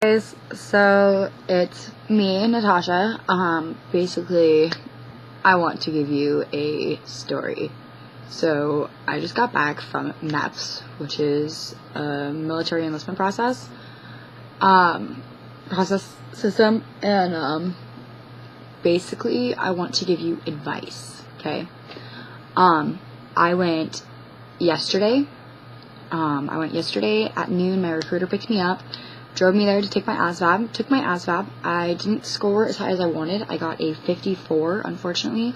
Guys, so it's me, Natasha. Basically, I want to give you a story. So, I just got back from Meps, which is a military enlistment process system, and basically, I want to give you advice, okay? I went yesterday. At noon. My recruiter picked me up, drove me there to take my ASVAB. Took my ASVAB. I didn't score as high as I wanted. I got a 54, unfortunately,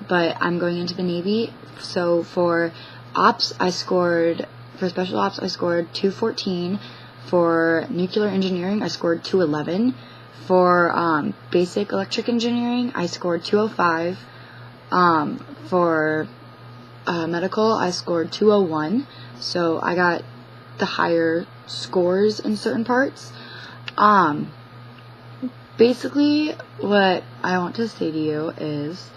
but I'm going into the Navy. So for special ops, I scored 214. For nuclear engineering, I scored 211. For basic electric engineering, I scored 205. For medical, I scored 201. So I got the higher scores in certain parts. Basically, what I want to say to you is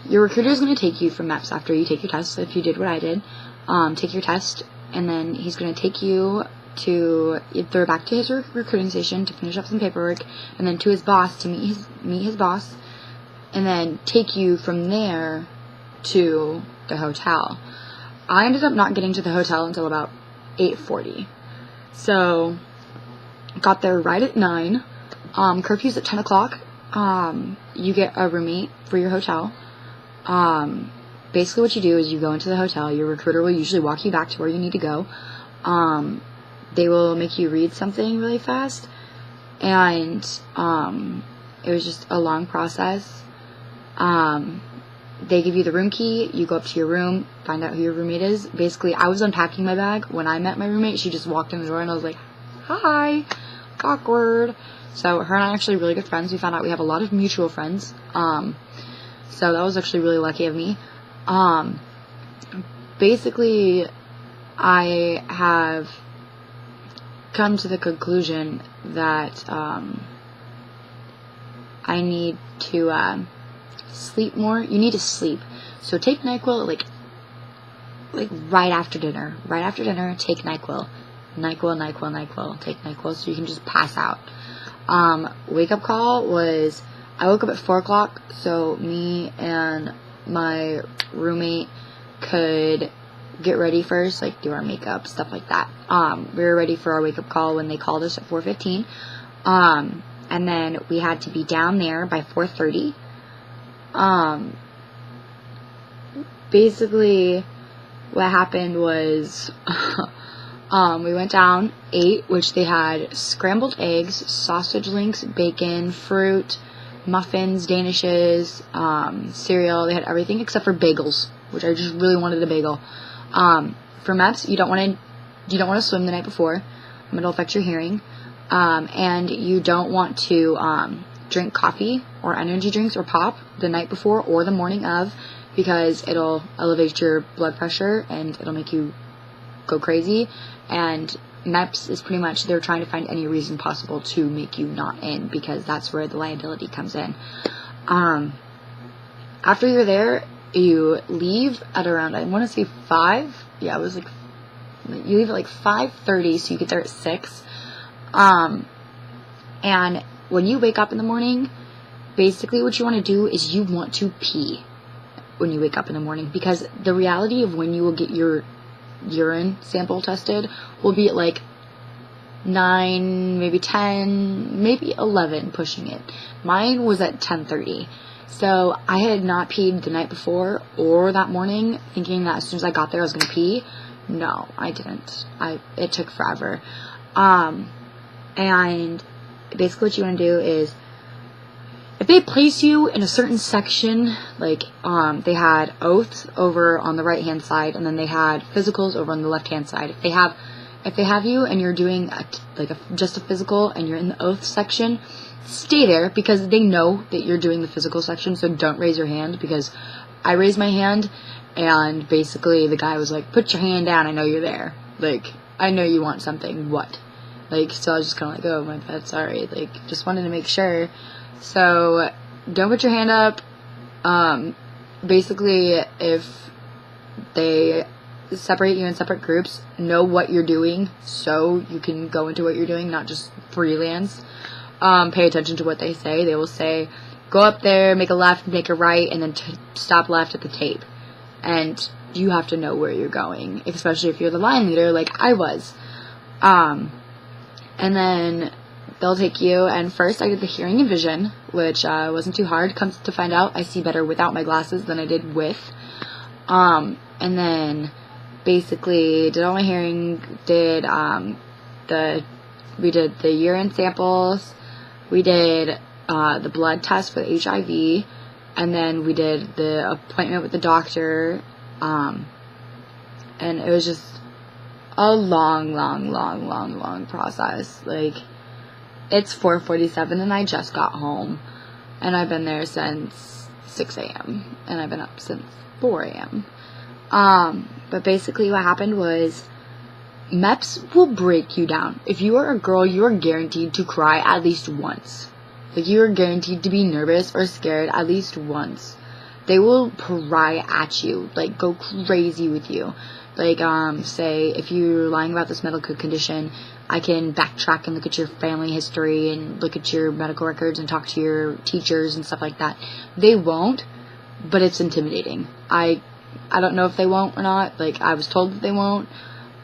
your recruiter is going to take you from Meps after you take your test. So if you did what I did, take your test, and then he's going to take you to either back to his recruiting station to finish up some paperwork, and then to his boss to meet his boss, and then take you from there to the hotel. I ended up not getting to the hotel until about 8:40. So, got there right at 9. Curfew's at 10 o'clock. You get a roommate for your hotel. Basically what you do is you go into the hotel. Your recruiter will usually walk you back to where you need to go. They will make you read something really fast. And, it was just a long process. They give you the room key, you go up to your room, find out who your roommate is. Basically, I was unpacking my bag. When I met my roommate, she just walked in the door and I was like, hi, awkward. So her and I are actually really good friends. We found out we have a lot of mutual friends. So that was actually really lucky of me. Basically, I have come to the conclusion that I need to sleep more. You need to sleep. So take NyQuil like right after dinner. Right after dinner, take NyQuil. NyQuil. Take NyQuil so you can just pass out. Wake up call was, I woke up at 4 o'clock, so me and my roommate could get ready first, like do our makeup, stuff like that. We were ready for our wake up call when they called us at 4:15. And then we had to be down there by 4:30. Basically what happened was we went down, ate, which they had scrambled eggs, sausage links, bacon, fruit, muffins, danishes, cereal. They had everything except for bagels, which I just really wanted a bagel. For Meps, you don't want to swim the night before. It'll affect your hearing. And you don't want to drink coffee or energy drinks or pop the night before or the morning of, because it'll elevate your blood pressure and it'll make you go crazy. And Meps is pretty much, they're trying to find any reason possible to make you not in, because that's where the liability comes in. After you're there, you leave at around, I want to say 5. Yeah, it was like, you leave at like 5:30, so you get there at 6. And when you wake up in the morning, basically what you want to do is you want to pee when you wake up in the morning, because the reality of when you will get your urine sample tested will be at like 9, maybe 10, maybe 11, pushing it. Mine was at 10:30. So I had not peed the night before or that morning, thinking that as soon as I got there I was going to pee. No, I didn't. It took forever. And basically what you want to do is, if they place you in a certain section, like they had oaths over on the right hand side, and then they had physicals over on the left hand side. If they have you and you're doing just a physical and you're in the oath section, stay there, because they know that you're doing the physical section. So don't raise your hand, because I raised my hand and basically the guy was like, put your hand down, I know you're there, like I know you want something, what? Like, so I was just kind of like, oh my bad, sorry, like just wanted to make sure. So don't put your hand up. Basically, if they separate you in separate groups, know what you're doing so you can go into what you're doing, not just freelance, pay attention to what they say. They will say, go up there, make a left, make a right, and then stop left at the tape. And you have to know where you're going, especially if you're the line leader like I was. And then they'll take you, and first I did the hearing and vision, which wasn't too hard. Comes to find out, I see better without my glasses than I did with. And then basically did all my hearing, we did the urine samples, we did the blood test for HIV, and then we did the appointment with the doctor, and it was just a long process. Like, it's 4:47 and I just got home, and I've been there since 6 a.m. and I've been up since 4 a.m. But basically what happened was, Meps will break you down. If you are a girl, you are guaranteed to cry at least once. Like, you are guaranteed to be nervous or scared at least once. They will pry at you, like, go crazy with you. Like, say, if you're lying about this medical condition, I can backtrack and look at your family history and look at your medical records and talk to your teachers and stuff like that. They won't, but it's intimidating. I don't know if they won't or not. Like, I was told that they won't,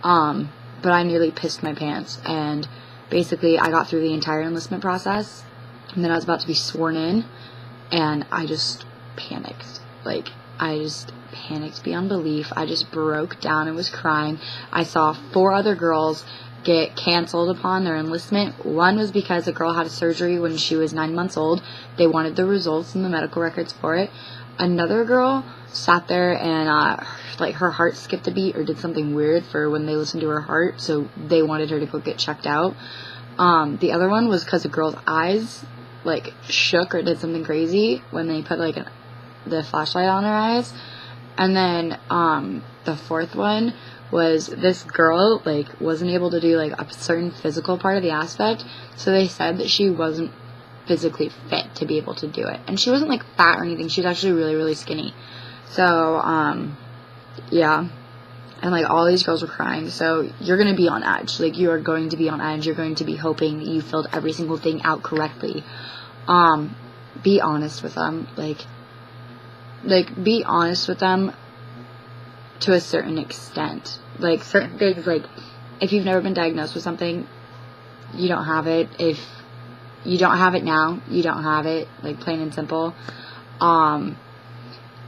but I nearly pissed my pants. And basically, I got through the entire enlistment process, and then I was about to be sworn in, and I just panicked. Like, I just panicked beyond belief. I just broke down and was crying. I saw 4 other girls get canceled upon their enlistment. One was because a girl had a surgery when she was 9 months old. They wanted the results and the medical records for it. Another girl sat there and like, her heart skipped a beat or did something weird for when they listened to her heart, so they wanted her to go get checked out. The other one was because the girl's eyes, like, shook or did something crazy when they put, like, the flashlight on her eyes. And then the fourth one was this girl, like, wasn't able to do, like, a certain physical part of the aspect, so they said that she wasn't physically fit to be able to do it. And she wasn't, like, fat or anything. She was actually really, really skinny. So, yeah. And, like, all these girls were crying. So you're going to be on edge. Like, you are going to be on edge. You're going to be hoping that you filled every single thing out correctly. Be honest with them. Like, be honest with them to a certain extent. Like, certain things, like, if you've never been diagnosed with something, you don't have it. If you don't have it now, you don't have it. Like, plain and simple.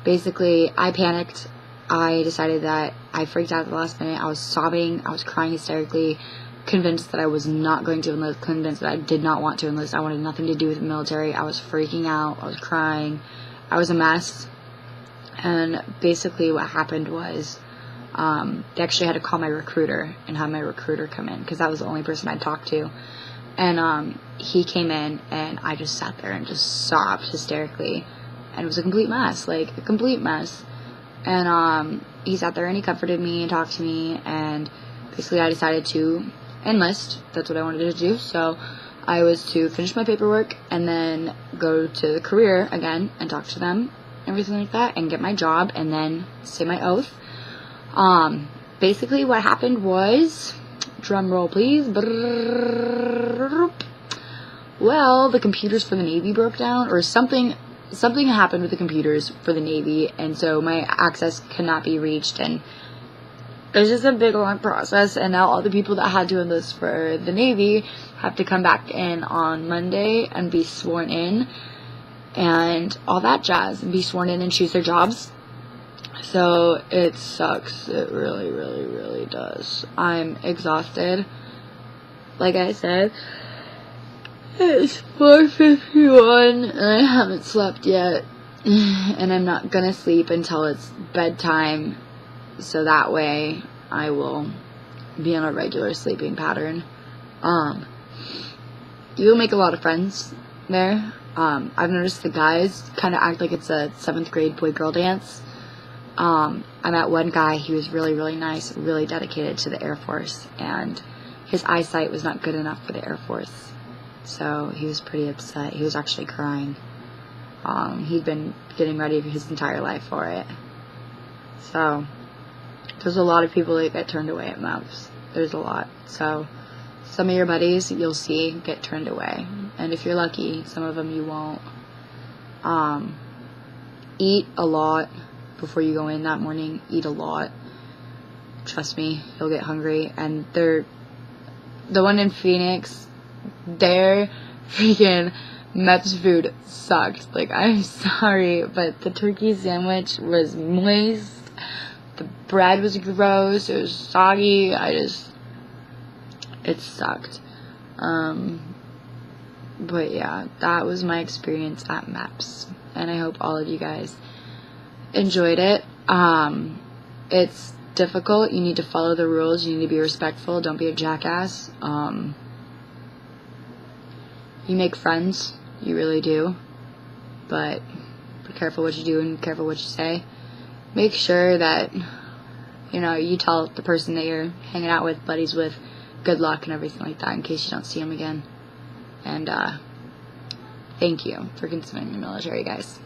Basically, I panicked. I decided that I freaked out at the last minute. I was sobbing. I was crying hysterically, convinced that I was not going to enlist, convinced that I did not want to enlist. I wanted nothing to do with the military. I was freaking out. I was crying. I was a mess. And basically what happened was, they actually had to call my recruiter and have my recruiter come in, because that was the only person I'd talked to. And he came in, and I just sat there and just sobbed hysterically. And it was a complete mess, like, a complete mess. And he sat there and he comforted me and talked to me, and basically I decided to enlist. That's what I wanted to do. So I was to finish my paperwork and then go to the career again and talk to them, everything like that, and get my job and then say my oath. Basically what happened was, drum roll please, well, the computers for the Navy broke down, or something happened with the computers for the Navy, and so my access could not be reached, and it was just a big long process. And now all the people that had to enlist for the Navy have to come back in on Monday and be sworn in and all that jazz, and be sworn in and choose their jobs. So it sucks. It really, really, really does. I'm exhausted. Like I said, it's 4:51 and I haven't slept yet, and I'm not gonna sleep until it's bedtime, so that way I will be on a regular sleeping pattern. You'll make a lot of friends there. I've noticed the guys kind of act like it's a 7th grade boy-girl dance. I met one guy. He was really, really nice, really dedicated to the Air Force, and his eyesight was not good enough for the Air Force. So he was pretty upset. He was actually crying. He'd been getting ready for his entire life for it. So there's a lot of people that get turned away at Meps. There's a lot. So Some of your buddies you'll see get turned away, and if you're lucky, some of them you won't. Eat a lot before you go in that morning. Eat a lot. Trust me, you'll get hungry. And the one in Phoenix, their freaking Meps food sucked. Like, I'm sorry, but the turkey sandwich was moist. The bread was gross. It was soggy. It sucked. But yeah, that was my experience at Meps, and I hope all of you guys enjoyed it. It's difficult. You need to follow the rules. You need to be respectful. Don't be a jackass. You make friends. You really do. But be careful what you do and be careful what you say. Make sure that, you tell the person that you're hanging out with, buddies with, good luck and everything like that in case you don't see them again. And thank you for considering the military, guys.